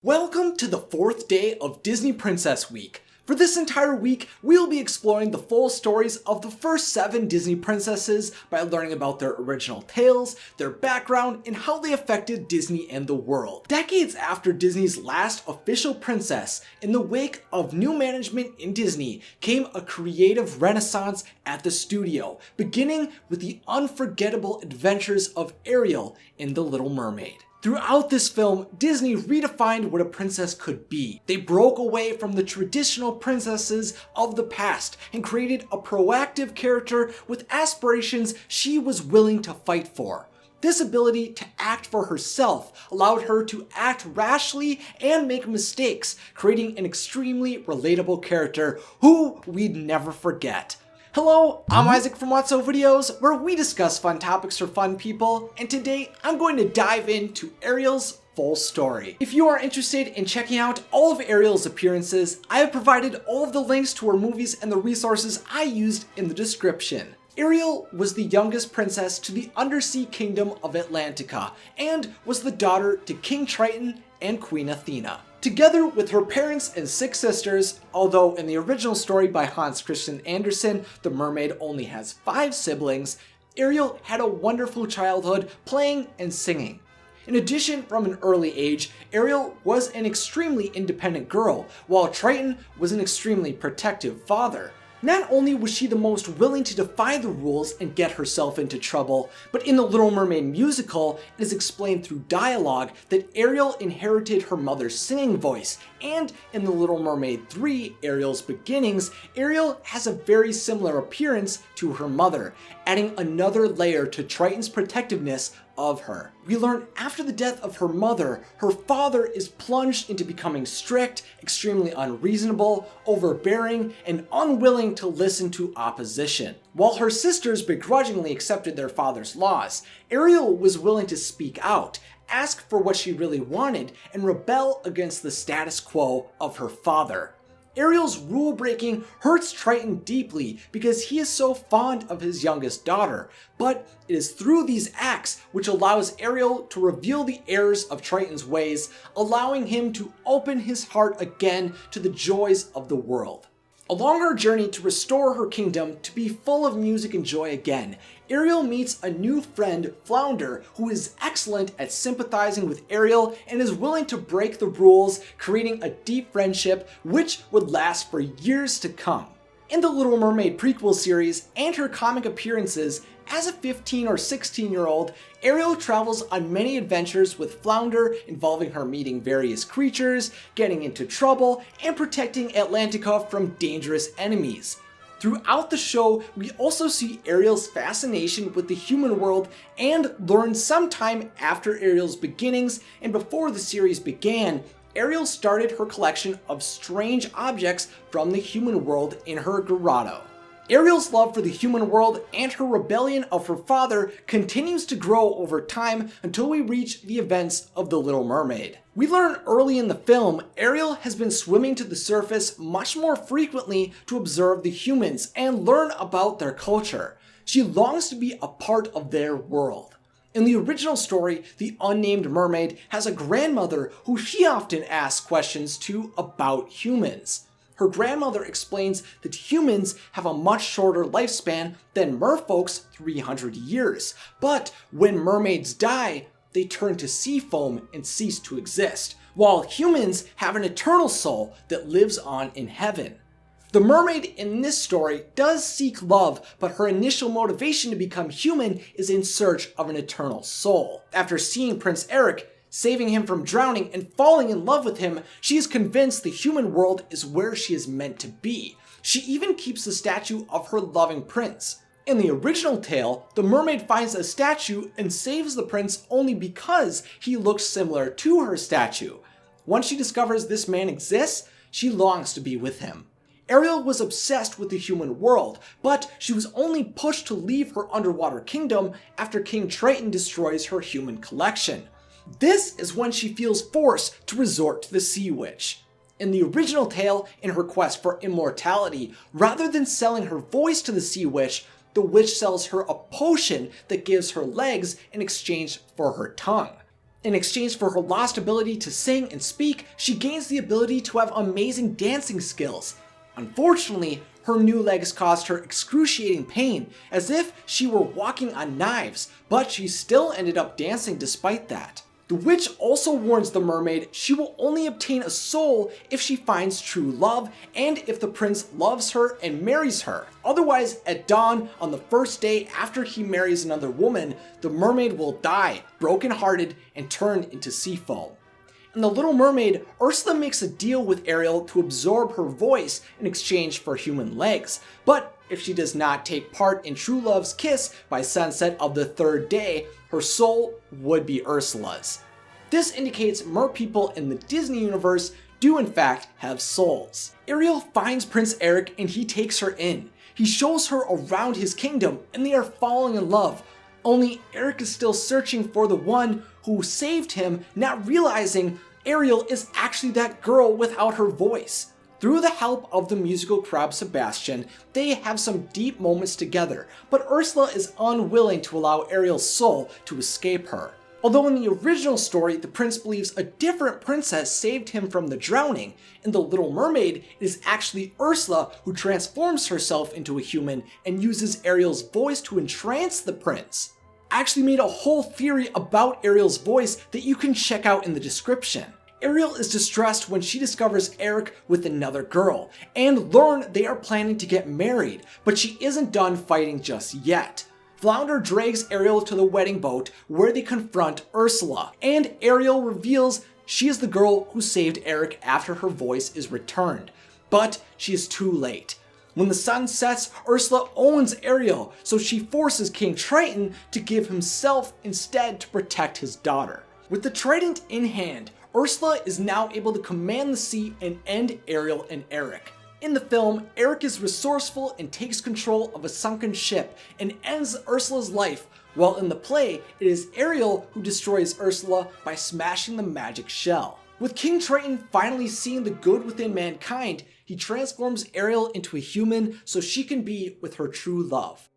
Welcome to the fourth day of Disney Princess Week. For this entire week, we'll be exploring the full stories of the first 7 Disney princesses by learning about their original tales, their background, and how they affected Disney and the world. Decades after Disney's last official princess, in the wake of new management in Disney, came a creative renaissance at the studio, beginning with the unforgettable adventures of Ariel in The Little Mermaid. Throughout this film, Disney redefined what a princess could be. They broke away from the traditional princesses of the past and created a proactive character with aspirations she was willing to fight for. This ability to act for herself allowed her to act rashly and make mistakes, creating an extremely relatable character who we'd never forget. Hello, I'm Isaac from What's So Videos, where we discuss fun topics for fun people, and today I'm going to dive into Ariel's full story. If you are interested in checking out all of Ariel's appearances, I have provided all of the links to her movies and the resources I used in the description. Ariel was the youngest princess to the undersea kingdom of Atlantica, and was the daughter to King Triton and Queen Athena. Together with her parents and 6 sisters, although in the original story by Hans Christian Andersen, the mermaid only has 5 siblings, Ariel had a wonderful childhood playing and singing. In addition, from an early age, Ariel was an extremely independent girl, while Triton was an extremely protective father. Not only was she the most willing to defy the rules and get herself into trouble, but in the Little Mermaid musical, it is explained through dialogue that Ariel inherited her mother's singing voice, and in The Little Mermaid 3, Ariel's Beginnings, Ariel has a very similar appearance to her mother, adding another layer to Triton's protectiveness of her. We learn after the death of her mother, her father is plunged into becoming strict, extremely unreasonable, overbearing, and unwilling to listen to opposition. While her sisters begrudgingly accepted their father's laws, Ariel was willing to speak out, ask for what she really wanted, and rebel against the status quo of her father. Ariel's rule breaking hurts Triton deeply because he is so fond of his youngest daughter, but it is through these acts which allows Ariel to reveal the errors of Triton's ways, allowing him to open his heart again to the joys of the world. Along her journey to restore her kingdom to be full of music and joy again, Ariel meets a new friend, Flounder, who is excellent at sympathizing with Ariel and is willing to break the rules, creating a deep friendship which would last for years to come. In the Little Mermaid prequel series and her comic appearances, as a 15 or 16-year-old, Ariel travels on many adventures with Flounder, involving her meeting various creatures, getting into trouble, and protecting Atlantica from dangerous enemies. Throughout the show, we also see Ariel's fascination with the human world and learn sometime after Ariel's Beginnings and before the series began, Ariel started her collection of strange objects from the human world in her grotto. Ariel's love for the human world and her rebellion of her father continues to grow over time until we reach the events of The Little Mermaid. We learn early in the film, Ariel has been swimming to the surface much more frequently to observe the humans and learn about their culture. She longs to be a part of their world. In the original story, the unnamed mermaid has a grandmother who she often asks questions to about humans. Her grandmother explains that humans have a much shorter lifespan than merfolk's 300 years, but when mermaids die, they turn to sea foam and cease to exist, while humans have an eternal soul that lives on in heaven. The mermaid in this story does seek love, but her initial motivation to become human is in search of an eternal soul. After seeing Prince Eric, saving him from drowning and falling in love with him, she is convinced the human world is where she is meant to be. She even keeps the statue of her loving prince. In the original tale, the mermaid finds a statue and saves the prince only because he looks similar to her statue. Once she discovers this man exists, she longs to be with him. Ariel was obsessed with the human world, but she was only pushed to leave her underwater kingdom after King Triton destroys her human collection. This is when she feels forced to resort to the Sea Witch. In the original tale, in her quest for immortality, rather than selling her voice to the Sea Witch, the witch sells her a potion that gives her legs in exchange for her tongue. In exchange for her lost ability to sing and speak, she gains the ability to have amazing dancing skills. Unfortunately, her new legs caused her excruciating pain, as if she were walking on knives, but she still ended up dancing despite that. The witch also warns the mermaid she will only obtain a soul if she finds true love and if the prince loves her and marries her. Otherwise, at dawn on the first day after he marries another woman, the mermaid will die, brokenhearted, and turn into sea foam. In The Little Mermaid, Ursula makes a deal with Ariel to absorb her voice in exchange for human legs, but if she does not take part in true love's kiss by sunset of the third day, her soul would be Ursula's. This indicates merpeople in the Disney universe do in fact have souls. Ariel finds Prince Eric and he takes her in. He shows her around his kingdom and they are falling in love. Only Eric is still searching for the one who saved him, not realizing Ariel is actually that girl without her voice. Through the help of the musical crab Sebastian, they have some deep moments together, but Ursula is unwilling to allow Ariel's soul to escape her. Although in the original story, the prince believes a different princess saved him from the drowning, in The Little Mermaid, it is actually Ursula who transforms herself into a human and uses Ariel's voice to entrance the prince. I actually made a whole theory about Ariel's voice that you can check out in the description. Ariel is distressed when she discovers Eric with another girl, and learn they are planning to get married, but she isn't done fighting just yet. Flounder drags Ariel to the wedding boat where they confront Ursula, and Ariel reveals she is the girl who saved Eric after her voice is returned. But she is too late. When the sun sets, Ursula owns Ariel, so she forces King Triton to give himself instead to protect his daughter. With the trident in hand, Ursula is now able to command the sea and end Ariel and Eric. In the film, Eric is resourceful and takes control of a sunken ship and ends Ursula's life, while in the play, it is Ariel who destroys Ursula by smashing the magic shell. With King Triton finally seeing the good within mankind, he transforms Ariel into a human so she can be with her true love.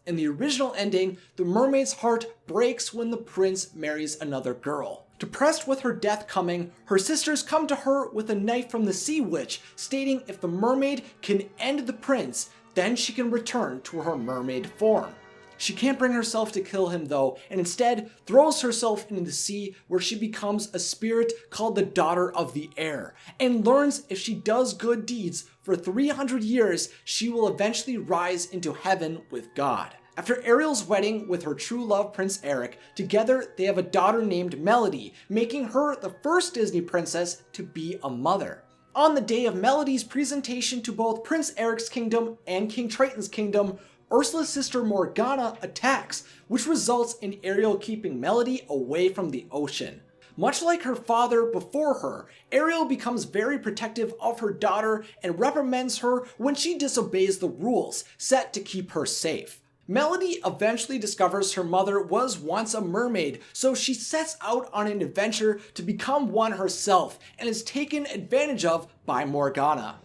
In the original ending, the mermaid's heart breaks when the prince marries another girl. Depressed with her death coming, her sisters come to her with a knife from the sea witch, stating if the mermaid can end the prince, then she can return to her mermaid form. She can't bring herself to kill him though, and instead throws herself into the sea where she becomes a spirit called the Daughter of the Air, and learns if she does good deeds for 300 years, she will eventually rise into heaven with God. After Ariel's wedding with her true love Prince Eric, together they have a daughter named Melody, making her the first Disney princess to be a mother. On the day of Melody's presentation to both Prince Eric's kingdom and King Triton's kingdom, Ursula's sister Morgana attacks, which results in Ariel keeping Melody away from the ocean. Much like her father before her, Ariel becomes very protective of her daughter and reprimands her when she disobeys the rules set to keep her safe. Melody eventually discovers her mother was once a mermaid, so she sets out on an adventure to become one herself and is taken advantage of by Morgana.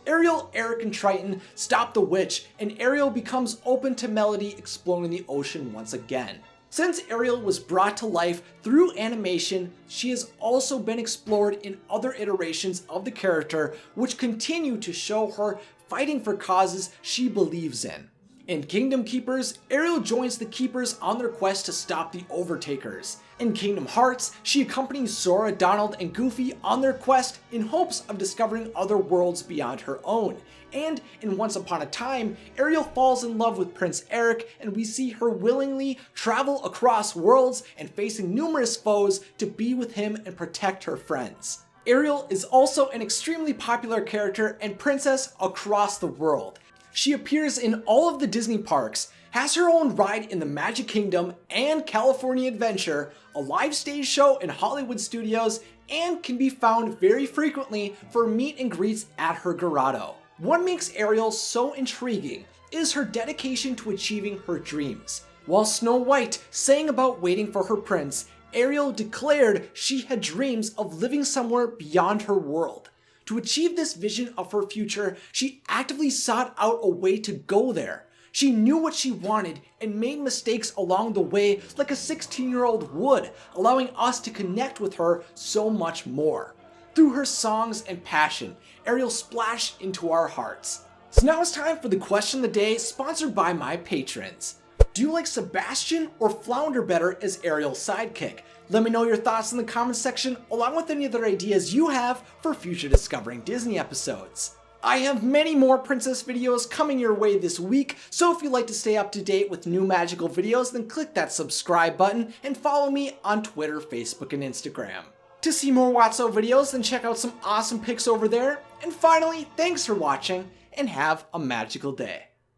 Ariel, Eric, and Triton stop the witch, and Ariel becomes open to Melody exploring the ocean once again. Since Ariel was brought to life through animation, she has also been explored in other iterations of the character, which continue to show her fighting for causes she believes in. In Kingdom Keepers, Ariel joins the Keepers on their quest to stop the Overtakers. In Kingdom Hearts, she accompanies Sora, Donald, and Goofy on their quest in hopes of discovering other worlds beyond her own. And in Once Upon a Time, Ariel falls in love with Prince Eric, and we see her willingly travel across worlds and facing numerous foes to be with him and protect her friends. Ariel is also an extremely popular character and princess across the world. She appears in all of the Disney parks, has her own ride in the Magic Kingdom and California Adventure, a live stage show in Hollywood studios, and can be found very frequently for meet and greets at her grotto. What makes Ariel so intriguing is her dedication to achieving her dreams. While Snow White sang about waiting for her prince, Ariel declared she had dreams of living somewhere beyond her world. To achieve this vision of her future, she actively sought out a way to go there. She knew what she wanted and made mistakes along the way like a 16-year-old would, allowing us to connect with her so much more. Through her songs and passion, Ariel splashed into our hearts. So now it's time for the question of the day, sponsored by my patrons. Do you like Sebastian or Flounder better as Ariel's sidekick? Let me know your thoughts in the comments section, along with any other ideas you have for future Discovering Disney episodes. I have many more princess videos coming your way this week, so if you'd like to stay up to date with new magical videos, then click that subscribe button and follow me on Twitter, Facebook, and Instagram. To see more Watso videos, then check out some awesome pics over there. And finally, thanks for watching, and have a magical day.